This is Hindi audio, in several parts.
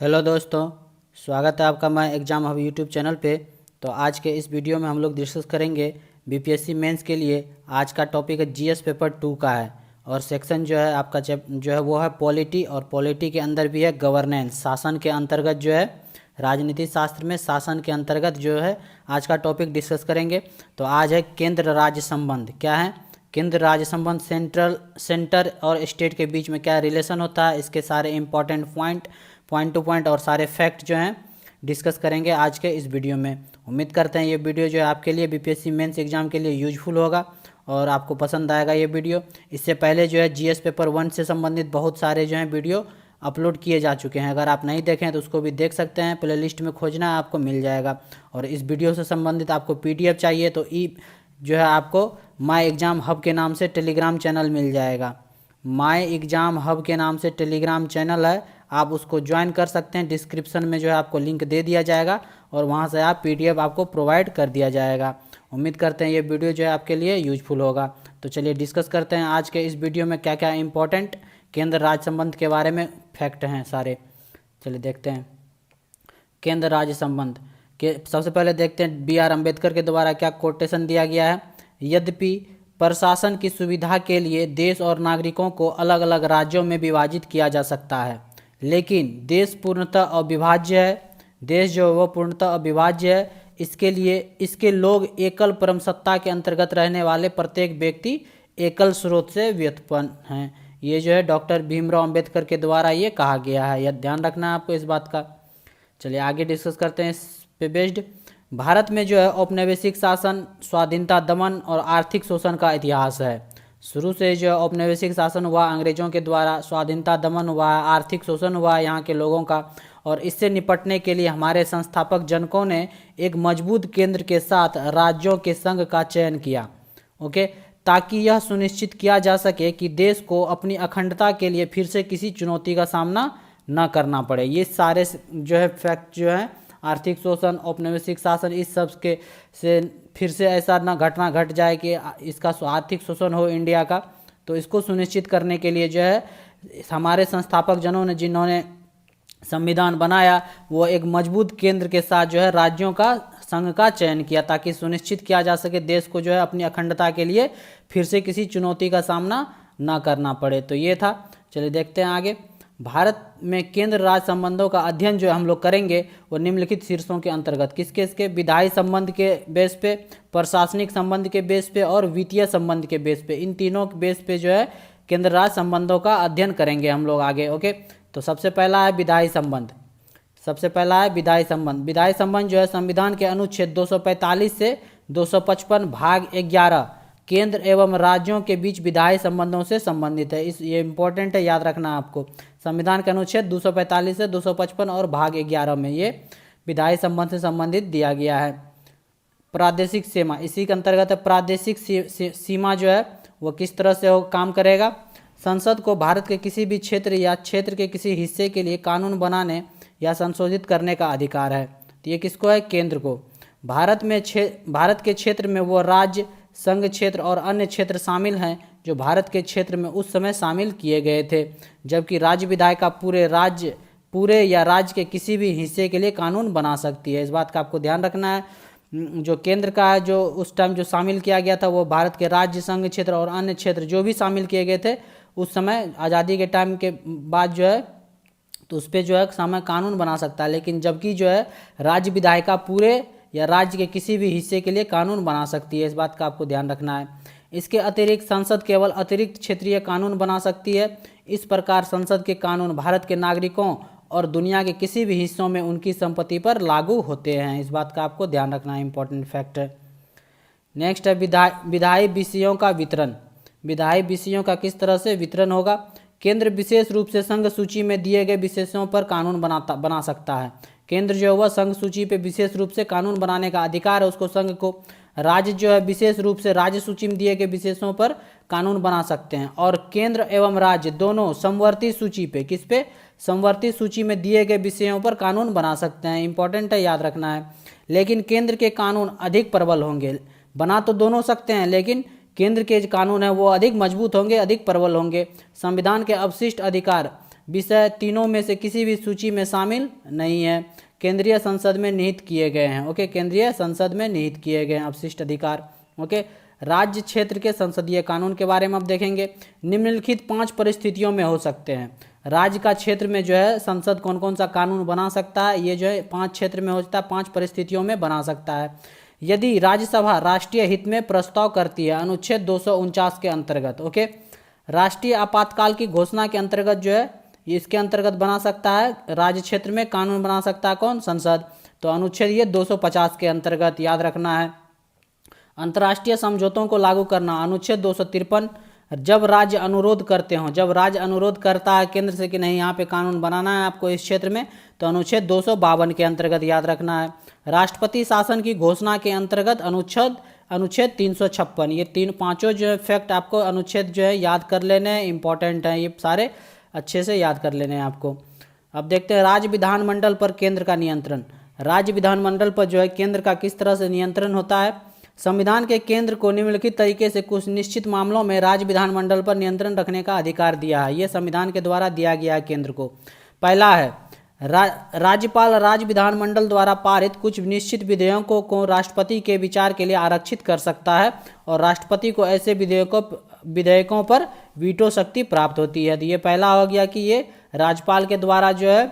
हेलो दोस्तों, स्वागत है आपका मैं एग्ज़ाम हब यूट्यूब चैनल पे। तो आज के इस वीडियो में हम लोग डिस्कस करेंगे बीपीएससी मेंस के लिए। आज का टॉपिक है जीएस पेपर 2 का है और सेक्शन जो है आपका जो है वो है पॉलिटी, और पॉलिटी के अंदर भी है गवर्नेंस, शासन के अंतर्गत जो है राजनीति शास्त्र में शासन के अंतर्गत जो है आज का टॉपिक डिस्कस करेंगे। तो आज है केंद्र राज्य संबंध। क्या है केंद्र राज्य संबंध? सेंटर और स्टेट के बीच में क्या रिलेशन होता है, इसके सारे इंपॉर्टेंट पॉइंट टू पॉइंट और सारे फैक्ट जो हैं डिस्कस करेंगे आज के इस वीडियो में। उम्मीद करते हैं ये वीडियो जो है आपके लिए बीपीएससी मेंस एग्जाम के लिए यूजफुल होगा और आपको पसंद आएगा ये वीडियो। इससे पहले जो है जीएस पेपर 1 से संबंधित बहुत सारे जो हैं वीडियो अपलोड किए जा चुके हैं। अगर आप नहीं देखें तो उसको भी देख सकते हैं, प्ले लिस्ट में खोजना है आपको मिल जाएगा। और इस वीडियो से संबंधित आपको पीडीएफ चाहिए तो जो है आपको माई एग्ज़ाम हब के नाम से टेलीग्राम चैनल मिल जाएगा। माई एग्ज़ाम हब के नाम से टेलीग्राम चैनल है, आप उसको ज्वाइन कर सकते हैं। डिस्क्रिप्शन में जो है आपको लिंक दे दिया जाएगा और वहाँ से आप पीडीएफ आपको प्रोवाइड कर दिया जाएगा। उम्मीद करते हैं ये वीडियो जो है आपके लिए यूजफुल होगा। तो चलिए डिस्कस करते हैं आज के इस वीडियो में क्या क्या इंपॉर्टेंट केंद्र राज्य संबंध के बारे में फैक्ट हैं सारे। चलिए देखते हैं केंद्र राज्य संबंध के। सबसे पहले देखते हैं BR अम्बेडकर के द्वारा क्या कोटेशन दिया गया है। यद्यपि प्रशासन की सुविधा के लिए देश और नागरिकों को अलग अलग राज्यों में विभाजित किया जा सकता है, लेकिन देश पूर्णतः अविभाज्य है। देश जो है वो पूर्णतः अविभाज्य है। इसके लिए इसके लोग एकल परम सत्ता के अंतर्गत रहने वाले प्रत्येक व्यक्ति एकल स्रोत से व्युत्पन्न हैं। ये जो है डॉक्टर भीमराव अंबेडकर के द्वारा ये कहा गया है, यह ध्यान रखना है आपको इस बात का। चलिए आगे डिस्कस करते हैं इस पे बेस्ड। भारत में जो है औपनिवेशिक शासन, स्वाधीनता दमन और आर्थिक शोषण का इतिहास है। शुरू से जो औपनिवेशिक शासन हुआ अंग्रेजों के द्वारा, स्वाधीनता दमन हुआ, आर्थिक शोषण हुआ यहाँ के लोगों का, और इससे निपटने के लिए हमारे संस्थापक जनकों ने एक मजबूत केंद्र के साथ राज्यों के संघ का चयन किया। ओके, ताकि यह सुनिश्चित किया जा सके कि देश को अपनी अखंडता के लिए फिर से किसी चुनौती का सामना न करना पड़े। ये सारे जो है फैक्ट जो है आर्थिक शोषण, औपनिवेशिक शासन, इस सब के से फिर से ऐसा ना घटना घट जाए कि इसका आर्थिक शोषण हो इंडिया का। तो इसको सुनिश्चित करने के लिए जो है हमारे संस्थापक जनों ने, जिन्होंने संविधान बनाया, वो एक मजबूत केंद्र के साथ जो है राज्यों का संघ का चयन किया, ताकि सुनिश्चित किया जा सके देश को जो है अपनी अखंडता के लिए फिर से किसी चुनौती का सामना ना करना पड़े। तो ये था। चलिए देखते हैं आगे। भारत में केंद्र राज्य संबंधों का अध्ययन जो हम लोग करेंगे वो निम्नलिखित शीर्षों के अंतर्गत किसके इसके विधायी संबंध के बेस पे, प्रशासनिक संबंध के बेस पे और वित्तीय संबंध के बेस पे, इन तीनों के बेस पे जो है केंद्र राज्य संबंधों का अध्ययन करेंगे हम लोग आगे। ओके, तो सबसे पहला है विधायी संबंध। सबसे पहला है विधायी संबंध। विधायी संबंध जो है संविधान के अनुच्छेद 245 से 255 भाग 11 केंद्र एवं राज्यों के बीच विधायी संबंधों से संबंधित है। ये इंपॉर्टेंट है, याद रखना आपको। संविधान के अनुच्छेद 245 से 255 और भाग 11 में ये विधायी संबंध से संबंधित दिया गया है। प्रादेशिक सीमा, इसी के अंतर्गत है। प्रादेशिक सीमा जो है वो किस तरह से काम करेगा। संसद को भारत के किसी भी क्षेत्र या क्षेत्र के किसी हिस्से के लिए कानून बनाने या संशोधित करने का अधिकार है। तो ये किसको है? केंद्र को। भारत के क्षेत्र में वो राज्य, संघ क्षेत्र और अन्य क्षेत्र शामिल हैं जो भारत के क्षेत्र में उस समय शामिल किए गए थे, जबकि राज्य विधायिका पूरे या राज्य के किसी भी हिस्से के लिए कानून बना सकती है। इस बात का आपको ध्यान रखना है। जो केंद्र का है, जो उस टाइम जो शामिल किया गया था, वो भारत के राज्य, संघ क्षेत्र और अन्य क्षेत्र जो भी शामिल किए गए थे उस समय आज़ादी के टाइम के बाद जो है, तो उस पर जो है समय कानून बना सकता है। लेकिन जबकि जो है राज्य विधायिका पूरे या राज्य के किसी भी हिस्से के लिए कानून बना सकती है। इस बात का आपको ध्यान रखना है। इसके अतिरिक्त संसद केवल अतिरिक्त क्षेत्रीय कानून बना सकती है। इस प्रकार संसद के कानून भारत के नागरिकों और दुनिया के किसी भी हिस्सों में उनकी संपत्ति पर लागू होते हैं। इस बात का आपको ध्यान रखना है, इंपॉर्टेंट फैक्ट है। नेक्स्ट है विधायी विषयों का वितरण। विधायी विषयों का किस तरह से वितरण होगा। केंद्र विशेष रूप से संघ सूची में दिए गए विषयों पर कानून बना सकता है। केंद्र जो है वह संघ सूची पे विशेष रूप से कानून बनाने का अधिकार है उसको, संघ को। राज्य जो है विशेष रूप से राज्य सूची में दिए गए विषयों पर कानून बना सकते हैं। और केंद्र एवं राज्य दोनों समवर्ती सूची पे, किस पे? समवर्ती सूची में दिए गए विषयों पर कानून बना सकते हैं। इंपॉर्टेंट है, याद रखना है। लेकिन केंद्र के कानून अधिक प्रबल होंगे। बना तो दोनों सकते हैं, लेकिन केंद्र के कानून है वो अधिक मजबूत होंगे, अधिक प्रबल होंगे। संविधान के अवशिष्ट अधिकार विषय तीनों में से किसी भी सूची में शामिल नहीं है, केंद्रीय संसद में निहित किए गए हैं। ओके, केंद्रीय संसद में निहित किए गए हैं अवशिष्ट अधिकार। ओके, राज्य क्षेत्र के संसदीय कानून के बारे में अब देखेंगे। निम्नलिखित 5 परिस्थितियों में हो सकते हैं। राज्य का क्षेत्र में जो है संसद कौन कौन सा कानून बना सकता है, ये जो है 5 क्षेत्र में हो सकता है, 5 परिस्थितियों में बना सकता है। यदि राज्यसभा राष्ट्रीय हित में प्रस्ताव करती है, अनुच्छेद 249 के अंतर्गत। ओके, राष्ट्रीय आपातकाल की घोषणा के अंतर्गत जो है इसके अंतर्गत बना सकता है, राज्य क्षेत्र में कानून बना सकता है कौन, संसद। तो अनुच्छेद ये 250 के अंतर्गत याद रखना है। अंतर्राष्ट्रीय समझौतों को लागू करना, अनुच्छेद 253। जब राज्य अनुरोध करते हों, जब राज्य अनुरोध करता है केंद्र से कि नहीं यहाँ पे कानून बनाना है आपको इस क्षेत्र में, तो अनुच्छेद 252 के अंतर्गत याद रखना है। राष्ट्रपति शासन की घोषणा के अंतर्गत अनुच्छेद 356। ये पांचों जो है फैक्ट आपको अनुच्छेद जो है याद कर लेने हैं, इंपॉर्टेंट है, ये सारे अच्छे से याद कर लेने हैं आपको। अब देखते हैं राज्य विधानमंडल पर केंद्र का नियंत्रण। राज्य विधानमंडल पर जो है केंद्र का किस तरह से नियंत्रण होता है। संविधान के केंद्र को निम्नलिखित तरीके से कुछ निश्चित मामलों में राज्य विधानमंडल पर नियंत्रण रखने का अधिकार दिया है। यह संविधान के द्वारा दिया गया है केंद्र को। पहला है राज्यपाल राज्य विधानमंडल द्वारा पारित कुछ निश्चित विधेयकों को राष्ट्रपति के विचार के लिए आरक्षित कर सकता है और राष्ट्रपति को ऐसे विधेयकों पर वीटो शक्ति प्राप्त होती है। तो ये पहला हो गया कि ये राज्यपाल के द्वारा जो है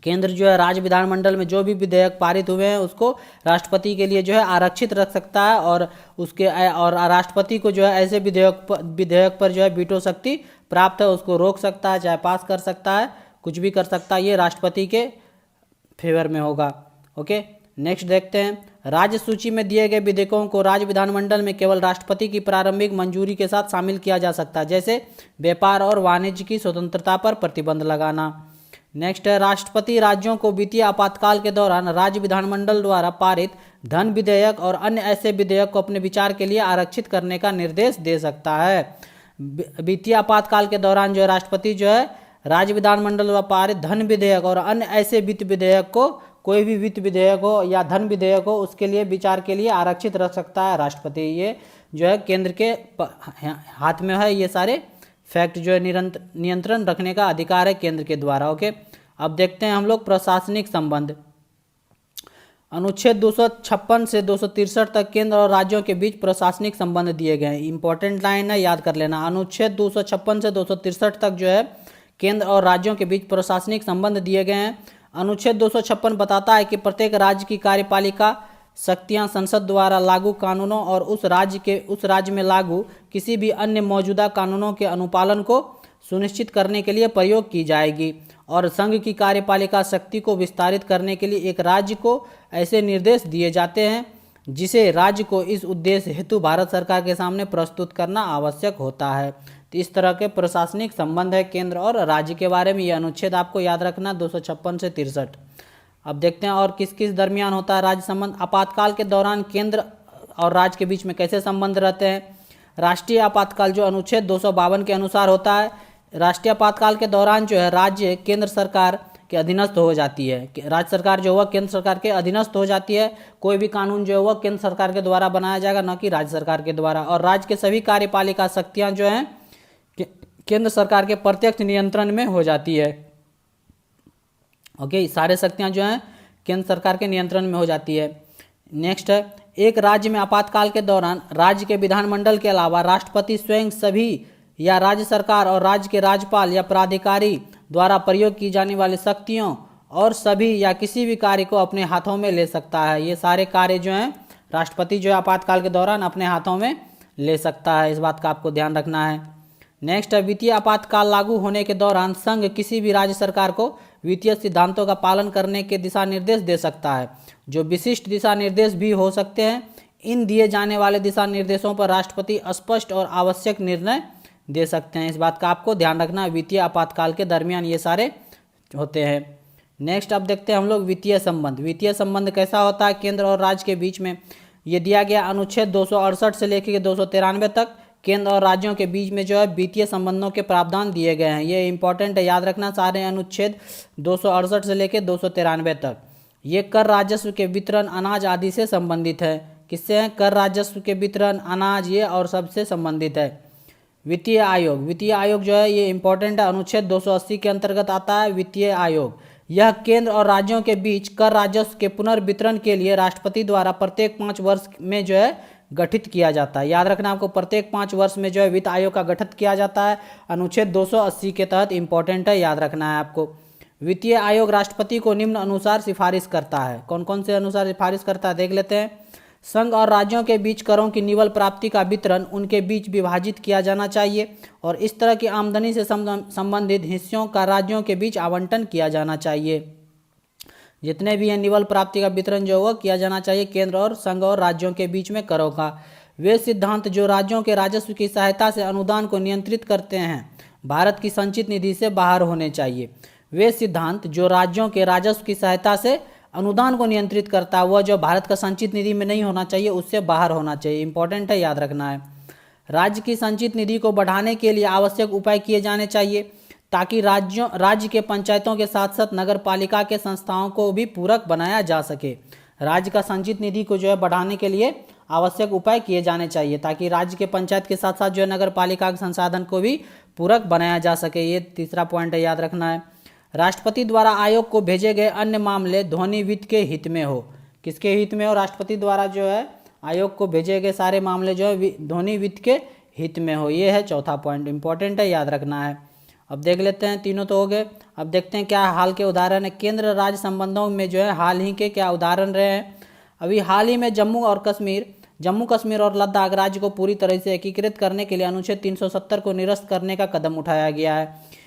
केंद्र जो है राज्य विधानमंडल में जो भी विधेयक पारित हुए हैं उसको राष्ट्रपति के लिए जो है आरक्षित रख सकता है और राष्ट्रपति को जो है ऐसे विधेयक पर जो है वीटो शक्ति प्राप्त है, उसको रोक सकता है, चाहे पास कर सकता है, कुछ भी कर सकता है, ये राष्ट्रपति के फेवर में होगा। ओके, नेक्स्ट देखते हैं। राज्य सूची में दिए गए विधेयकों को राज्य विधानमंडल में केवल राष्ट्रपति की प्रारंभिक मंजूरी के साथ शामिल किया जा सकता है, जैसे व्यापार और वाणिज्य की स्वतंत्रता पर प्रतिबंध लगाना। नेक्स्ट है राष्ट्रपति राज्यों को वित्तीय आपातकाल के दौरान राज्य विधानमंडल द्वारा पारित धन विधेयक और अन्य ऐसे विधेयक को अपने विचार के लिए आरक्षित करने का निर्देश दे सकता है। वित्तीय आपातकाल के दौरान जो है राष्ट्रपति जो है राज्य विधानमंडल द्वारा पारित धन विधेयक और अन्य ऐसे वित्त विधेयक को, कोई भी वित्त विधेयक हो या धन विधेयक हो, उसके लिए विचार के लिए आरक्षित रख सकता है राष्ट्रपति। ये जो है केंद्र के हाथ में है, ये सारे फैक्ट जो है नियंत्रण रखने का अधिकार है केंद्र के द्वारा। ओके, अब देखते हैं हम लोग प्रशासनिक संबंध। अनुच्छेद 256 से 263 तक केंद्र और राज्यों के बीच प्रशासनिक संबंध दिए गए हैं। इंपॉर्टेंट लाइन है, याद कर लेना। अनुच्छेद 256 से 263 तक जो है केंद्र और राज्यों के बीच प्रशासनिक संबंध दिए गए हैं। अनुच्छेद 256 बताता है कि प्रत्येक राज्य की कार्यपालिका शक्तियां संसद द्वारा लागू कानूनों और उस राज्य में लागू किसी भी अन्य मौजूदा कानूनों के अनुपालन को सुनिश्चित करने के लिए प्रयोग की जाएगी और संघ की कार्यपालिका शक्ति को विस्तारित करने के लिए एक राज्य को ऐसे निर्देश दिए जाते हैं जिसे राज्य को इस उद्देश्य हेतु भारत सरकार के सामने प्रस्तुत करना आवश्यक होता है। तो इस तरह के प्रशासनिक संबंध है केंद्र और राज्य के बारे में। ये अनुच्छेद आपको याद रखना 256 से 63। अब देखते हैं और किस किस दरमियान होता है राज्य संबंध। आपातकाल के दौरान केंद्र और राज्य के बीच में कैसे संबंध रहते हैं। राष्ट्रीय आपातकाल जो अनुच्छेद 252 के अनुसार होता है, राष्ट्रीय आपातकाल के दौरान जो है राज्य केंद्र सरकार के अधीनस्थ हो जाती है। राज्य सरकार जो हुआ केंद्र सरकार के अधीनस्थ हो जाती है। कोई भी कानून जो है वह केंद्र सरकार के द्वारा बनाया जाएगा, न कि राज्य सरकार के द्वारा। और राज्य के सभी कार्यपालिका शक्तियाँ जो हैं केंद्र सरकार के प्रत्यक्ष नियंत्रण में हो जाती है। ओके, सारे शक्तियाँ जो हैं केंद्र सरकार के नियंत्रण में हो जाती है। नेक्स्ट है, एक राज्य में आपातकाल के दौरान राज्य के विधानमंडल के अलावा राष्ट्रपति स्वयं सभी या राज्य सरकार और राज्य के राज्यपाल या प्राधिकारी द्वारा प्रयोग की जाने वाली शक्तियों और सभी या किसी भी कार्य को अपने हाथों में ले सकता है। ये सारे कार्य जो हैं राष्ट्रपति जो है आपातकाल के दौरान अपने हाथों में ले सकता है, इस बात का आपको ध्यान रखना है। नेक्स्ट है, वित्तीय आपातकाल लागू होने के दौरान संघ किसी भी राज्य सरकार को वित्तीय सिद्धांतों का पालन करने के दिशा निर्देश दे सकता है, जो विशिष्ट दिशा निर्देश भी हो सकते हैं। इन दिए जाने वाले दिशा निर्देशों पर राष्ट्रपति स्पष्ट और आवश्यक निर्णय दे सकते हैं, इस बात का आपको ध्यान रखना। वित्तीय आपातकाल के दरमियान ये सारे होते हैं। नेक्स्ट अब देखते हैं हम लोग वित्तीय संबंध। वित्तीय संबंध कैसा होता है केंद्र और राज्य के बीच में। ये दिया गया अनुच्छेद 268 से लेकर 293 तक केंद्र और राज्यों के बीच में जो है वित्तीय संबंधों के प्रावधान दिए गए हैं। ये इंपॉर्टेंट है, याद रखना सारे अनुच्छेद 268 से लेकर 293 तक। ये कर राजस्व के वितरण, अनाज आदि से संबंधित है। किससे है? कर राजस्व के वितरण, अनाज, ये और सबसे संबंधित है। वित्तीय आयोग, वित्तीय आयोग जो है ये इंपॉर्टेंट है, अनुच्छेद 280 के अंतर्गत आता है वित्तीय आयोग। यह केंद्र और राज्यों के बीच कर राजस्व के पुनर्वितरण के लिए राष्ट्रपति द्वारा प्रत्येक 5 वर्ष में जो है गठित किया जाता है। याद रखना आपको, प्रत्येक 5 वर्ष में जो है वित्त आयोग का गठित किया जाता है, अनुच्छेद 280 के तहत इंपॉर्टेंट है, याद रखना है आपको। वित्तीय आयोग राष्ट्रपति को निम्न अनुसार सिफारिश करता है। कौन कौन से अनुसार सिफारिश करता है देख लेते हैं। संघ और राज्यों के बीच करों की निवल प्राप्ति का वितरण उनके बीच विभाजित किया जाना चाहिए और इस तरह की आमदनी से संबंधित हिस्सों का राज्यों के बीच आवंटन किया जाना चाहिए। जितने भी हैं निवल प्राप्ति का वितरण जो होगा किया जाना चाहिए केंद्र और संघ और राज्यों के बीच में करों का। वे सिद्धांत जो राज्यों के राजस्व की सहायता से अनुदान को नियंत्रित करते हैं भारत की संचित निधि से बाहर होने चाहिए। वे सिद्धांत जो राज्यों के राजस्व की सहायता से अनुदान को नियंत्रित करता है वह जो भारत का संचित निधि में नहीं होना चाहिए, उससे बाहर होना चाहिए। इंपॉर्टेंट है, याद रखना है। राज्य की संचित निधि को बढ़ाने के लिए आवश्यक उपाय किए जाने चाहिए ताकि राज्य के पंचायतों के साथ साथ नगर पालिका के संस्थाओं को भी पूरक बनाया जा सके। राज्य का संचित निधि को जो है बढ़ाने के लिए आवश्यक उपाय किए जाने चाहिए ताकि राज्य के पंचायत के साथ साथ जो है नगर पालिका के संसाधन को भी पूरक बनाया जा सके। ये तीसरा पॉइंट है, याद रखना है। राष्ट्रपति द्वारा आयोग को भेजे गए अन्य मामले ध्वनि वित्त के हित में हो। किसके हित में हो? राष्ट्रपति द्वारा जो है आयोग को भेजे गए सारे मामले जो है ध्वनि वित्त के हित में हो। ये है चौथा पॉइंट, इंपॉर्टेंट है, याद रखना है। अब देख लेते हैं, तीनों तो हो गए। अब देखते हैं क्या हाल के उदाहरण है। केंद्र राज्य संबंधों में जो है हाल ही के क्या उदाहरण रहे हैं। अभी हाल ही में जम्मू कश्मीर और लद्दाख राज्य को पूरी तरह से एकीकृत करने के लिए अनुच्छेद 370 को निरस्त करने का कदम उठाया गया है।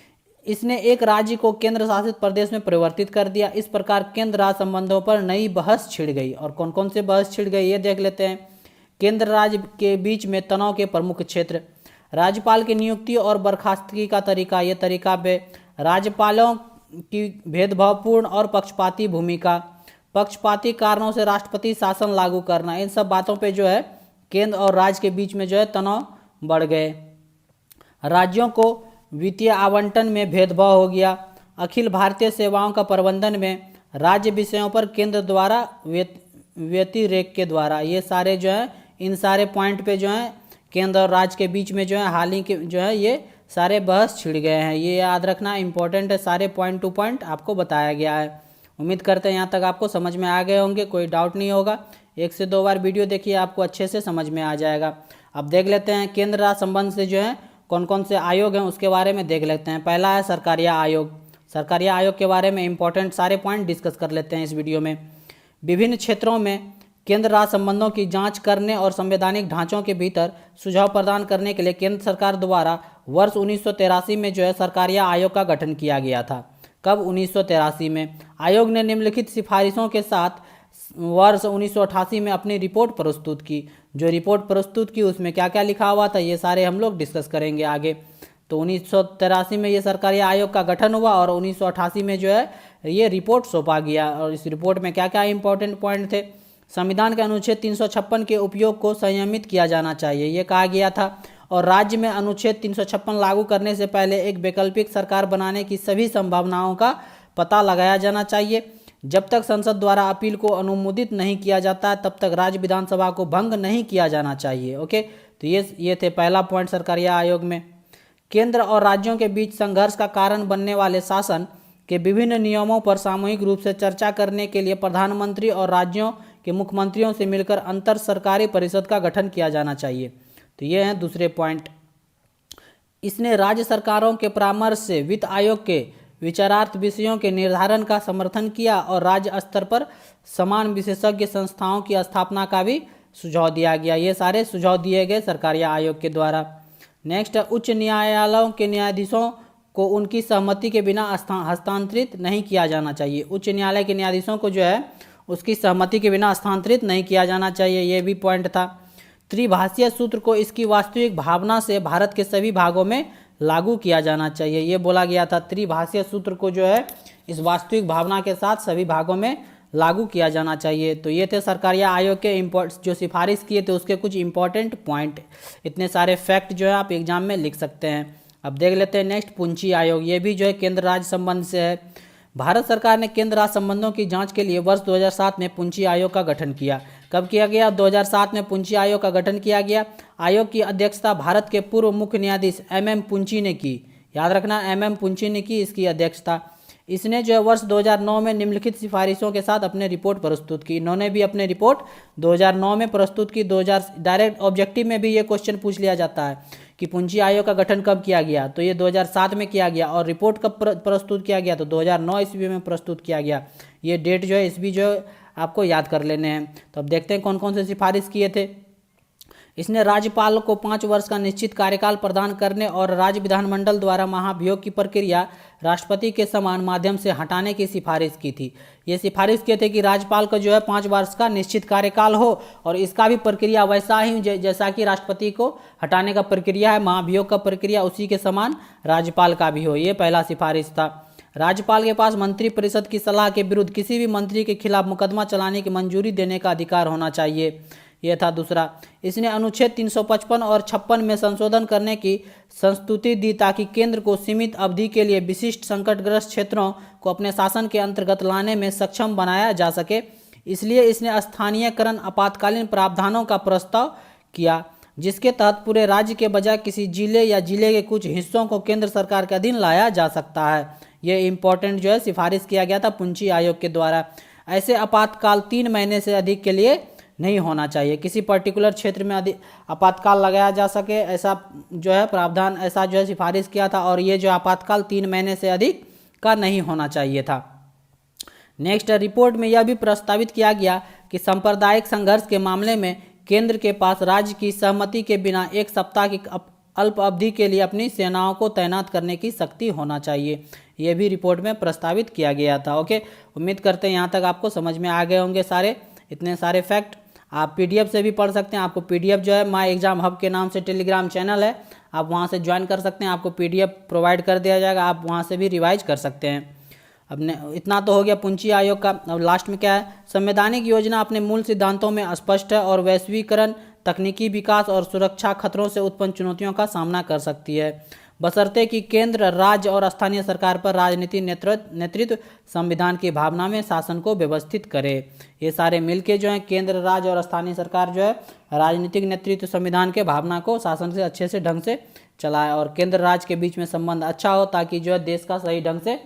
इसने एक राज्य को केंद्र शासित प्रदेश में परिवर्तित कर दिया। इस प्रकार केंद्र राज्य संबंधों पर नई बहस छिड़ गई। और कौन कौन से बहस छिड़ गई ये देख लेते हैं। केंद्र राज्य के बीच में तनाव के प्रमुख क्षेत्र, राज्यपाल की नियुक्ति और बर्खास्तगी का तरीका, ये तरीका पे राज्यपालों की भेदभावपूर्ण और पक्षपाती भूमिका, पक्षपाती कारणों से राष्ट्रपति शासन लागू करना, इन सब बातों पे जो है केंद्र और राज्य के बीच में जो है तनाव बढ़ गए। राज्यों को वित्तीय आवंटन में भेदभाव हो गया। अखिल भारतीय सेवाओं का प्रबंधन में राज्य विषयों पर केंद्र द्वारा व्यतिरेक के द्वारा, ये सारे जो है इन सारे पॉइंट पे जो है केंद्र और राज्य के बीच में जो है हाल ही के जो है ये सारे बहस छिड़ गए हैं। ये याद रखना इंपॉर्टेंट है, सारे पॉइंट टू पॉइंट आपको बताया गया है। उम्मीद करते हैं यहाँ तक आपको समझ में आ गए होंगे, कोई डाउट नहीं होगा। 1 से 2 बार वीडियो देखिए, आपको अच्छे से समझ में आ जाएगा। अब देख लेते हैं केंद्र राज्य संबंध से जो है कौन कौन से आयोग हैं उसके बारे में देख लेते हैं। पहला है सरकारिया आयोग। सरकारिया आयोग के बारे में इंपॉर्टेंट सारे पॉइंट डिस्कस कर लेते हैं इस वीडियो में। विभिन्न क्षेत्रों में केंद्र राज्य संबंधों की जांच करने और संवैधानिक ढांचों के भीतर सुझाव प्रदान करने के लिए केंद्र सरकार द्वारा वर्ष 1983 में जो है सरकारिया आयोग का गठन किया गया था। कब? 1983 में। आयोग ने निम्नलिखित सिफारिशों के साथ वर्ष 1988 में अपनी रिपोर्ट प्रस्तुत की। जो रिपोर्ट प्रस्तुत की उसमें क्या क्या लिखा हुआ था ये सारे हम लोग डिस्कस करेंगे आगे। तो 1983 में ये सरकारी आयोग का गठन हुआ और 1988 में जो है ये रिपोर्ट सौंपा गया। और इस रिपोर्ट में क्या क्या इंपॉर्टेंट पॉइंट थे। संविधान के अनुच्छेद 356 के उपयोग को संयमित किया जाना चाहिए, ये कहा गया था। और राज्य में अनुच्छेद 356 लागू करने से पहले एक वैकल्पिक सरकार बनाने की सभी संभावनाओं का पता लगाया जाना चाहिए। जब तक संसद द्वारा अपील को अनुमोदित नहीं किया जाता तब तक राज्य विधानसभा को भंग नहीं किया जाना चाहिए। ओके, तो ये थे पहला पॉइंट सरकारी आयोग में। केंद्र और राज्यों के बीच संघर्ष का कारण बनने वाले शासन के विभिन्न नियमों पर सामूहिक रूप से चर्चा करने के लिए प्रधानमंत्री और राज्यों के मुख्यमंत्रियों से मिलकर अंतर सरकारी परिषद का गठन किया जाना चाहिए। तो ये हैं दूसरे पॉइंट। इसने राज्य सरकारों के परामर्श से वित्त आयोग के विचारार्थ विषयों के निर्धारण का समर्थन किया और राज्य स्तर पर समान विशेषज्ञ संस्थाओं की स्थापना का भी सुझाव दिया गया। ये सारे सुझाव दिए गए सरकारी आयोग के द्वारा। नेक्स्ट, उच्च न्यायालयों के न्यायाधीशों को उनकी सहमति के बिना हस्तांतरित नहीं किया जाना चाहिए। उच्च न्यायालय के न्यायाधीशों को जो है उसकी सहमति के बिना हस्तांतरित नहीं किया जाना चाहिए, ये भी पॉइंट था। त्रिभाषीय सूत्र को इसकी वास्तविक भावना से भारत के सभी भागों में लागू किया जाना चाहिए, ये बोला गया था। त्रिभाषीय सूत्र को जो है इस वास्तविक भावना के साथ सभी भागों में लागू किया जाना चाहिए। तो ये थे सरकारी आयोग के जो सिफारिश किए थे उसके कुछ इंपॉर्टेंट पॉइंट। इतने सारे फैक्ट जो है आप एग्जाम में लिख सकते हैं। अब देख लेते हैं नेक्स्ट, पूंजी आयोग। ये भी जो है केंद्र राज्य संबंध से है। भारत सरकार ने केंद्र राज्य संबंधों की जांच के लिए वर्ष 2007 में पूंजी आयोग का गठन किया। कब किया गया? 2007 में पुंची आयोग का गठन किया गया। आयोग की अध्यक्षता भारत के पूर्व मुख्य न्यायाधीश MM पुंची ने की। याद रखना, MM पुंची ने की इसकी अध्यक्षता। इसने जो है वर्ष 2009 में निम्नलिखित सिफारिशों के साथ अपने रिपोर्ट प्रस्तुत की। इन्होंने भी अपने रिपोर्ट 2009 में प्रस्तुत की। डायरेक्ट ऑब्जेक्टिव में भी ये क्वेश्चन पूछ लिया जाता है कि पुंची आयोग का गठन कब किया गया, तो ये 2007 में किया गया। और रिपोर्ट कब प्रस्तुत किया गया, तो 2009 ईस्वी में प्रस्तुत किया गया। ये डेट जो है ईस्वी जो है आपको याद कर लेने हैं। तो अब देखते हैं कौन कौन से सिफारिश किए थे। इसने राज्यपाल को 5 वर्ष का निश्चित कार्यकाल प्रदान करने और राज्य विधानमंडल द्वारा महाभियोग की प्रक्रिया राष्ट्रपति के समान माध्यम से हटाने की सिफारिश की थी। ये सिफारिश किए थे कि राज्यपाल का जो है 5 वर्ष का निश्चित कार्यकाल हो और इसका भी प्रक्रिया वैसा ही जैसा कि राष्ट्रपति को हटाने का प्रक्रिया है, महाभियोग का प्रक्रिया उसी के समान राज्यपाल का भी हो। ये पहला सिफारिश था। राज्यपाल के पास मंत्री परिषद की सलाह के विरुद्ध किसी भी मंत्री के खिलाफ मुकदमा चलाने की मंजूरी देने का अधिकार होना चाहिए। यह था दूसरा। इसने अनुच्छेद 355 और 56 में संशोधन करने की संस्तुति दी ताकि केंद्र को सीमित अवधि के लिए विशिष्ट संकटग्रस्त क्षेत्रों को अपने शासन के अंतर्गत लाने में सक्षम बनाया जा सके। इसलिए इसने स्थानीयकरण आपातकालीन प्रावधानों का प्रस्ताव किया, जिसके तहत पूरे राज्य के बजाय किसी जिले या जिले के कुछ हिस्सों को केंद्र सरकार के अधीन लाया जा सकता है। यह इंपॉर्टेंट जो है सिफारिश किया गया था पुंची आयोग के द्वारा। ऐसे आपातकाल 3 महीने से अधिक के लिए नहीं होना चाहिए। किसी पर्टिकुलर क्षेत्र में आपातकाल लगाया जा सके, ऐसा जो है प्रावधान, ऐसा जो है सिफारिश किया था। और ये जो आपातकाल 3 महीने से अधिक का नहीं होना चाहिए था। नेक्स्ट, रिपोर्ट में यह भी प्रस्तावित किया गया कि सांप्रदायिक संघर्ष के मामले में केंद्र के पास राज्य की सहमति के बिना 1 सप्ताह की अल्प अवधि के लिए अपनी सेनाओं को तैनात करने की शक्ति होना चाहिए। यह भी रिपोर्ट में प्रस्तावित किया गया था। ओके, उम्मीद करते हैं यहाँ तक आपको समझ में आ गए होंगे सारे इतने सारे फैक्ट। आप PDF से भी पढ़ सकते हैं। आपको PDF जो है माई एग्जाम हब के नाम से टेलीग्राम चैनल है, आप वहाँ से ज्वाइन कर सकते हैं। आपको PDF प्रोवाइड कर दिया जाएगा, आप वहाँ से भी रिवाइज कर सकते हैं। अब इतना तो हो गया पुंची आयोग का। अब लास्ट में क्या है, संवैधानिक योजना अपने मूल सिद्धांतों में स्पष्ट है और वैश्वीकरण, तकनीकी विकास और सुरक्षा खतरों से उत्पन्न चुनौतियों का सामना कर सकती है, बशर्ते कि केंद्र, राज्य और स्थानीय सरकार पर राजनीतिक नेतृत्व संविधान की भावना में शासन को व्यवस्थित करे। ये सारे मिलके जो है केंद्र, राज्य और स्थानीय सरकार जो है राजनीतिक नेतृत्व संविधान के भावना को शासन से अच्छे से ढंग से चलाए और केंद्र राज्य के बीच में संबंध अच्छा हो ताकि जो है देश का सही ढंग से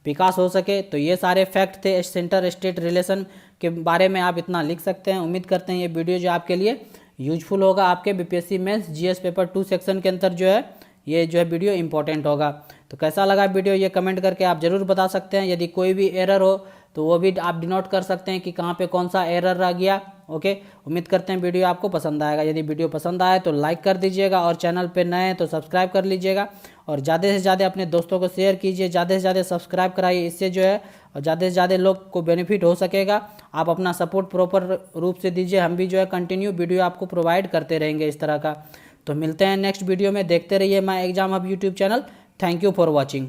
विकास हो सके। तो ये सारे फैक्ट थे सेंटर स्टेट रिलेशन के बारे में, आप इतना लिख सकते हैं। उम्मीद करते हैं ये वीडियो जो आपके लिए यूजफुल होगा। आपके BPSC mains GS paper 2 section के अंदर जो है ये जो है वीडियो इंपॉर्टेंट होगा। तो कैसा लगा वीडियो ये कमेंट करके आप ज़रूर बता सकते हैं। यदि कोई भी एरर हो तो वो भी आप डिनोट कर सकते हैं कि कहाँ पे कौन सा एरर रह गया। ओके, उम्मीद करते हैं वीडियो आपको पसंद आएगा। यदि वीडियो पसंद आए तो लाइक कर दीजिएगा और चैनल पे नए हैं तो सब्सक्राइब कर लीजिएगा और ज़्यादा से ज़्यादा अपने दोस्तों को शेयर कीजिए, ज़्यादा से ज़्यादा सब्सक्राइब कराइए। इससे जो है और ज़्यादा से ज़्यादा लोग को बेनिफिट हो सकेगा। आप अपना सपोर्ट प्रॉपर रूप से दीजिए, हम भी जो है कंटिन्यू वीडियो आपको प्रोवाइड करते रहेंगे इस तरह का। तो मिलते हैं नेक्स्ट वीडियो में, देखते रहिए my exam hub YouTube channel. Thank you for watching.